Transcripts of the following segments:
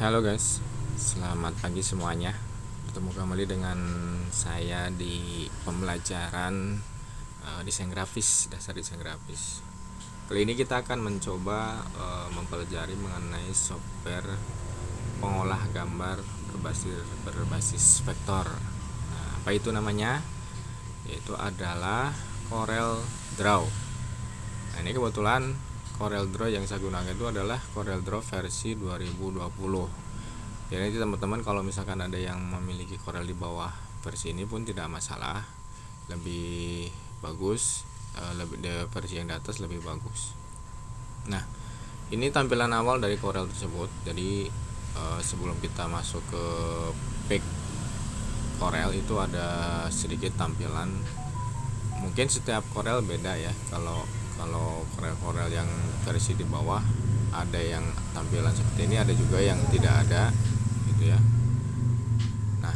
Halo guys, selamat pagi semuanya. Bertemu kembali dengan saya di pembelajaran desain grafis, dasar desain grafis. Kali ini kita akan mencoba mempelajari mengenai software pengolah gambar berbasis vektor. Nah, apa itu namanya? Yaitu adalah Corel Draw. Nah, ini kebetulan Corel Draw yang saya gunakan itu adalah Corel Draw versi 2020. Jadi teman-teman kalau misalkan ada yang memiliki Corel di bawah versi ini pun tidak masalah, lebih bagus, versi yang di atas lebih bagus. Nah, ini tampilan awal dari Corel tersebut. Jadi sebelum kita masuk ke page Corel itu ada sedikit tampilan. Mungkin setiap Corel beda ya. Kalau Corel yang versi di bawah ada yang tampilan seperti ini, ada juga yang tidak ada gitu ya. Nah,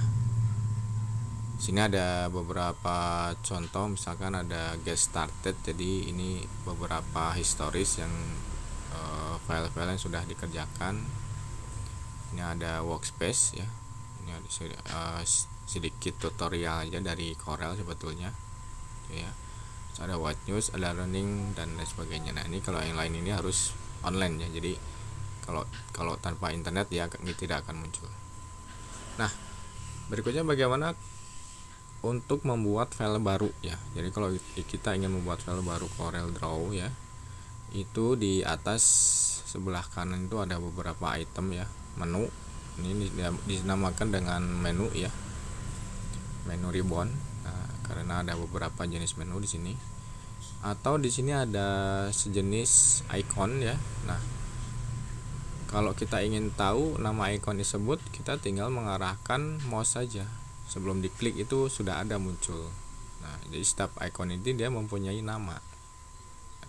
sini ada beberapa contoh, misalkan ada get started. Jadi ini beberapa historis yang file-file yang sudah dikerjakan. Ini ada workspace ya. Ini ada sedikit tutorial aja dari Corel sebetulnya ya. Ada what news, ada learning dan lain sebagainya. Nah, ini kalau yang lain ini harus online ya. Jadi kalau tanpa internet ya ini tidak akan muncul. Nah, berikutnya bagaimana untuk membuat file baru ya. Jadi kalau kita ingin membuat file baru Corel Draw ya, itu di atas sebelah kanan itu ada beberapa item ya, menu. Ini dinamakan dengan menu ya, menu ribbon. Nah, karena ada beberapa jenis menu di sini. Atau di sini ada sejenis icon ya. Nah, kalau kita ingin tahu nama icon tersebut, kita tinggal mengarahkan mouse saja. Sebelum diklik itu sudah ada muncul. Nah, jadi setiap icon ini dia mempunyai nama.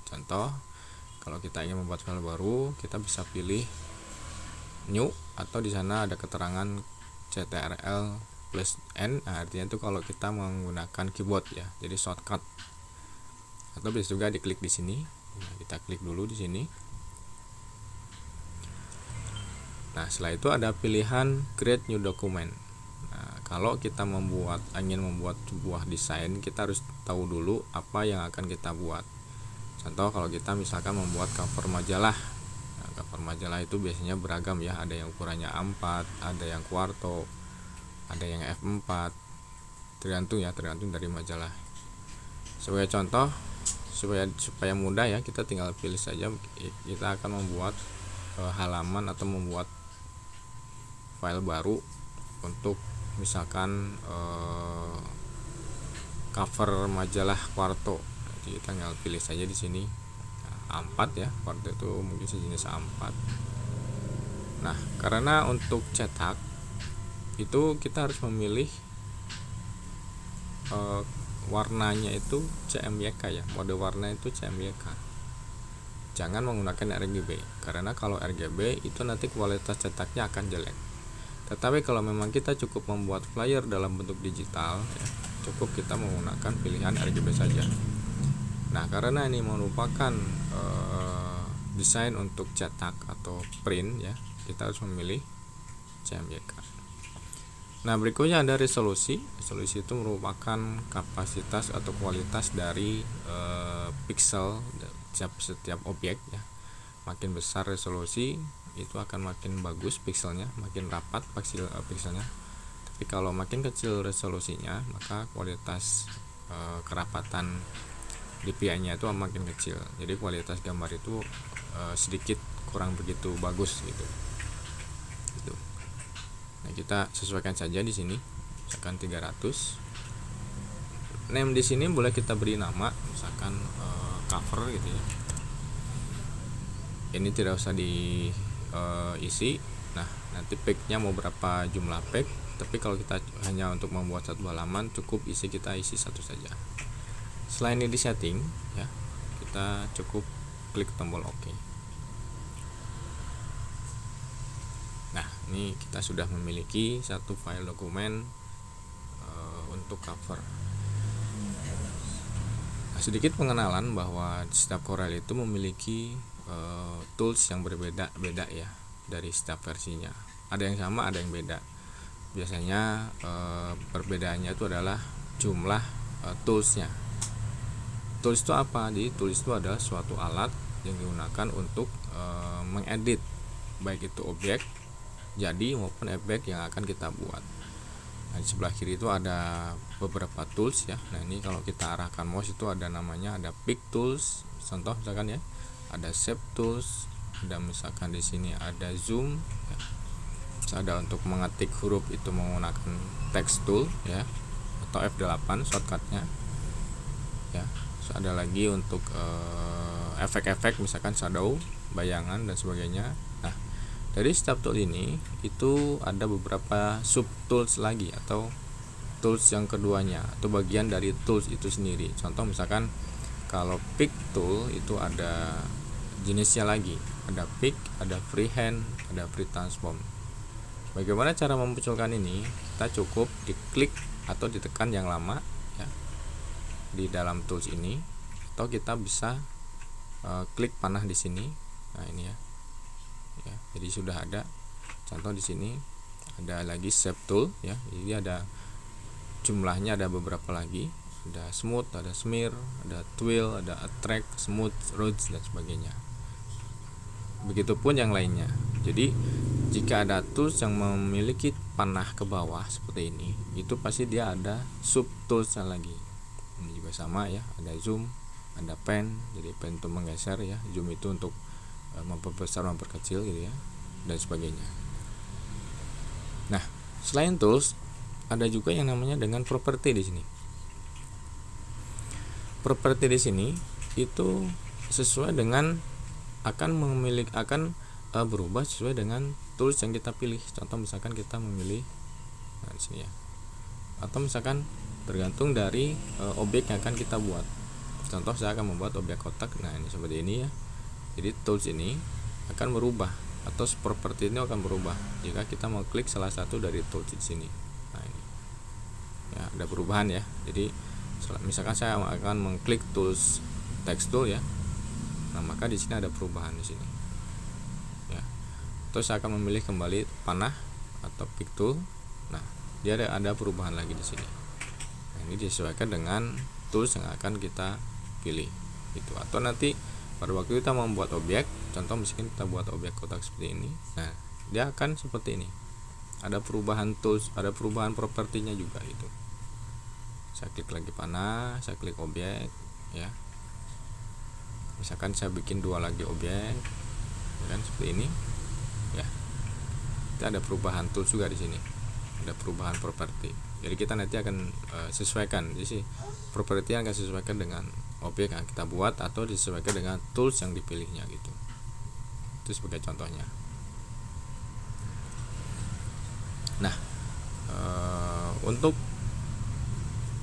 Contoh, kalau kita ingin membuat file baru, kita bisa pilih new, atau di sana ada keterangan CTRL+N. Nah, artinya itu kalau kita menggunakan keyboard ya, jadi shortcut. Atau bisa juga diklik di sini. Nah, kita klik dulu di sini. Nah, setelah itu ada pilihan create new document. Nah, kalau kita ingin membuat sebuah desain, kita harus tahu dulu apa yang akan kita buat. Contoh, kalau kita misalkan membuat cover majalah. Nah, cover majalah itu biasanya beragam ya, ada yang ukurannya A4, ada yang kuarto, ada yang F4, tergantung dari majalah. Sebagai contoh, supaya mudah ya, kita tinggal pilih saja. Kita akan membuat halaman atau membuat file baru untuk misalkan cover majalah kuarto. Jadi kita tinggal pilih saja di sini A4 ya, kuarto itu mungkin sejenis A4. Nah, karena untuk cetak itu kita harus memilih warnanya itu CMYK ya, mode warna itu CMYK. Jangan menggunakan RGB, karena kalau RGB itu nanti kualitas cetaknya akan jelek. Tetapi kalau memang kita cukup membuat flyer dalam bentuk digital ya, cukup kita menggunakan pilihan RGB saja. Nah, karena ini merupakan desain untuk cetak atau print ya, kita harus memilih CMYK. Nah, berikutnya ada resolusi. Resolusi itu merupakan kapasitas atau kualitas dari pixel setiap objek ya. Makin besar resolusi, itu akan makin bagus pixelnya, makin rapat pixelnya. Tapi kalau makin kecil resolusinya, maka kualitas kerapatan DPI-nya itu makin kecil. Jadi kualitas gambar itu sedikit kurang begitu bagus gitu. Nah, kita sesuaikan saja di sini, misalkan 300. Name di sini boleh kita beri nama, misalkan cover gitu ya. Ini tidak usah diisi. Nah, nanti page-nya mau berapa jumlah page. Tapi kalau kita hanya untuk membuat satu halaman, cukup kita isi satu saja. Selain ini di setting ya, kita cukup klik tombol OK. Nah, ini kita sudah memiliki satu file dokumen untuk cover. Nah, sedikit pengenalan bahwa setiap Corel itu memiliki tools yang berbeda-beda ya dari setiap versinya. ada yang sama, ada yang beda. Biasanya perbedaannya itu adalah jumlah toolsnya. Tools itu apa? Jadi tools itu adalah suatu alat yang digunakan untuk mengedit baik itu objek jadi maupun objek yang akan kita buat. Nah, di sebelah kiri itu ada beberapa tools ya. Nah, ini kalau kita arahkan mouse itu ada namanya, ada pick tools. Contoh misalkan ya, ada shape tools, ada misalkan di sini ada zoom ya. Terus ada untuk mengetik huruf itu menggunakan text tool ya, atau F8 shortcutnya ya. Terus ada lagi untuk efek-efek misalkan shadow, bayangan dan sebagainya. Nah, dari setiap tool ini itu ada beberapa sub tools lagi atau tools yang keduanya atau bagian dari tools itu sendiri. Contoh misalkan kalau pick tool itu ada jenisnya lagi, ada pick, ada freehand, ada free transform. Bagaimana cara memunculkan ini? Kita cukup diklik atau ditekan yang lama ya di dalam tools ini, atau kita bisa klik panah di sini. Nah, ini ya. Jadi sudah ada contoh di sini, ada lagi shape tool ya. Jadi ada jumlahnya, ada beberapa lagi, ada smooth, ada smear, ada twill, ada attract, smooth, rough dan sebagainya. Begitupun yang lainnya. Jadi jika ada tools yang memiliki panah ke bawah seperti ini, itu pasti dia ada sub toolsnya lagi. Ini juga sama ya, ada zoom, ada pen. Jadi pen untuk menggeser ya, zoom itu untuk memperbesar, memperkecil gitu ya, dan sebagainya. Nah, selain tools ada juga yang namanya dengan properti di sini. Properti di sini itu sesuai dengan akan berubah sesuai dengan tools yang kita pilih. Contoh misalkan kita memilih di sini ya. Atau misalkan tergantung dari objek yang akan kita buat. Contoh saya akan membuat objek kotak. Nah, ini seperti ini ya. Jadi tools ini akan berubah atau properti ini akan berubah jika kita mau klik salah satu dari tools di sini. Nah, ini ya, ada perubahan ya. Jadi misalkan saya akan mengklik tools text tool ya. Nah, maka di sini ada perubahan di sini. Ya. Terus saya akan memilih kembali panah atau pick tool. Nah, dia ada perubahan lagi di sini. Nah, ini disesuaikan dengan tools yang akan kita pilih. Itu atau nanti pada waktu kita membuat objek, contoh misalkan kita buat objek kotak seperti ini. Nah, dia akan seperti ini. Ada perubahan tools, ada perubahan propertinya juga itu. Saya klik lagi panah, saya klik objek ya. Misalkan saya bikin dua lagi objek, ya kan seperti ini. Ya. Kita ada perubahan tools juga di sini. Ada perubahan properti. Jadi kita nanti akan sesuaikan. Jadi properti akan sesuaikan dengan objek yang kita buat atau disesuaikan dengan tools yang dipilihnya gitu. Itu sebagai contohnya. Nah, untuk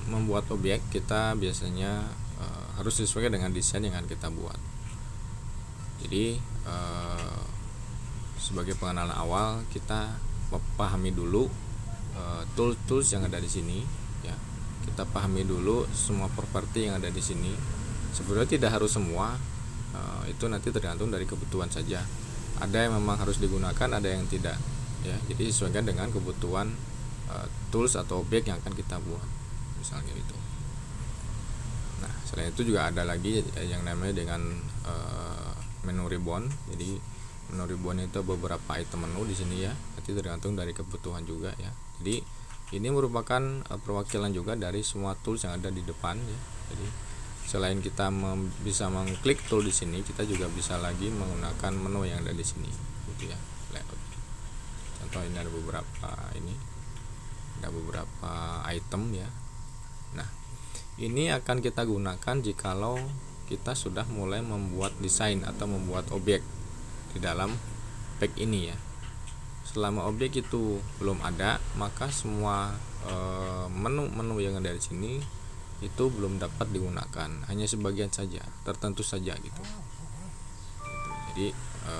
membuat objek kita biasanya harus disesuaikan dengan desain yang akan kita buat. Jadi sebagai pengenalan awal kita pahami dulu tools yang ada di sini ya. Kita pahami dulu semua properti yang ada di sini. Sebenarnya tidak harus semua, itu nanti tergantung dari kebutuhan saja. Ada yang memang harus digunakan, ada yang tidak ya. Jadi sesuaikan dengan kebutuhan tools atau objek yang akan kita buat, misalnya itu. Nah, selain itu juga ada lagi yang namanya dengan menu ribbon. Jadi menu ribbon itu beberapa item menu di sini ya. Nanti tergantung dari kebutuhan juga ya. Jadi ini merupakan perwakilan juga dari semua tools yang ada di depan ya. Jadi selain kita bisa mengklik tool di sini, kita juga bisa lagi menggunakan menu yang ada di sini gitu ya, layout. Contoh ini ada beberapa item ya. Nah, ini akan kita gunakan jikalau kita sudah mulai membuat desain atau membuat objek di dalam pack ini ya. Selama objek itu belum ada, maka semua menu-menu yang ada di sini itu belum dapat digunakan, hanya sebagian saja, tertentu saja gitu. Jadi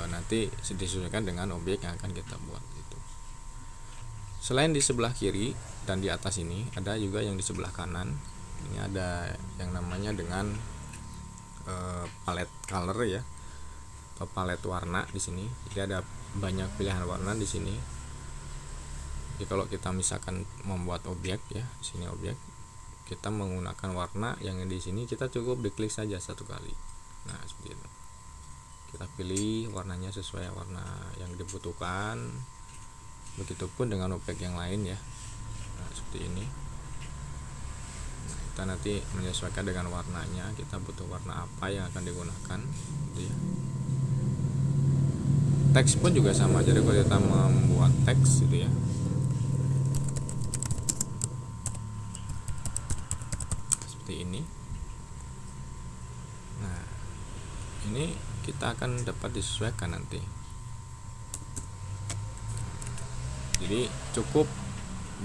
nanti disesuaikan dengan objek yang akan kita buat gitu. Selain di sebelah kiri dan di atas ini, ada juga yang di sebelah kanan. Ini ada yang namanya dengan palette color ya, atau palette warna di sini. Jadi ada banyak pilihan warna di sini. Jadi kalau kita misalkan membuat objek ya, di sini objek, kita menggunakan warna yang di sini, kita cukup diklik saja satu kali. Nah, seperti itu. Kita pilih warnanya sesuai warna yang dibutuhkan. Begitupun dengan objek yang lain ya. Nah, seperti ini. Nah, kita nanti menyesuaikan dengan warnanya, kita butuh warna apa yang akan digunakan gitu ya. Teks pun juga sama. Jadi kalau kita membuat teks gitu ya, seperti ini. Nah, ini kita akan dapat disesuaikan nanti. Jadi cukup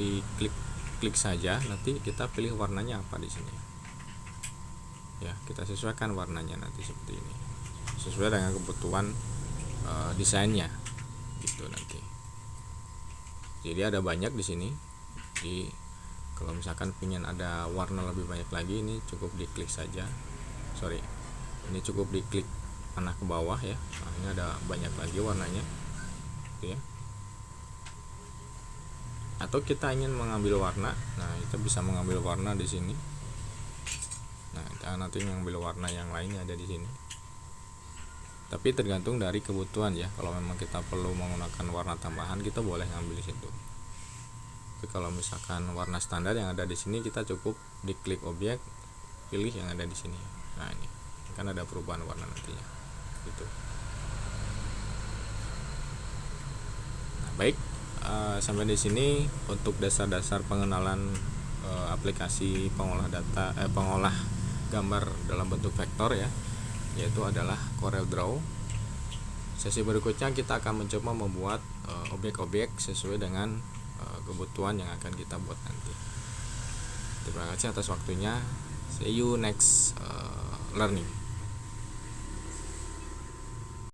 diklik saja, nanti kita pilih warnanya apa di sini. Ya, kita sesuaikan warnanya nanti seperti ini. Sesuai dengan kebutuhan desainnya gitu nanti. Jadi ada banyak di sini. Jadi kalau misalkan ingin ada warna lebih banyak lagi, ini cukup diklik saja. Ini cukup diklik panah ke bawah ya. Nah, ini ada banyak lagi warnanya gitu ya. Atau kita ingin mengambil warna, nah kita bisa mengambil warna di sini. Nah, kita nanti mengambil warna yang lainnya ada di sini. Tapi tergantung dari kebutuhan ya. Kalau memang kita perlu menggunakan warna tambahan, kita boleh ngambil di situ. Tapi kalau misalkan warna standar yang ada di sini, kita cukup diklik objek, pilih yang ada di sini. Nah, ini kan ada perubahan warna nantinya. Gitu. Nah, baik, sampai di sini untuk dasar-dasar pengenalan aplikasi pengolah data, pengolah gambar dalam bentuk vektor ya, yaitu adalah CorelDRAW. Sesi berikutnya kita akan mencoba membuat objek-objek sesuai dengan kebutuhan yang akan kita buat nanti. Terima kasih atas waktunya. See you next learning.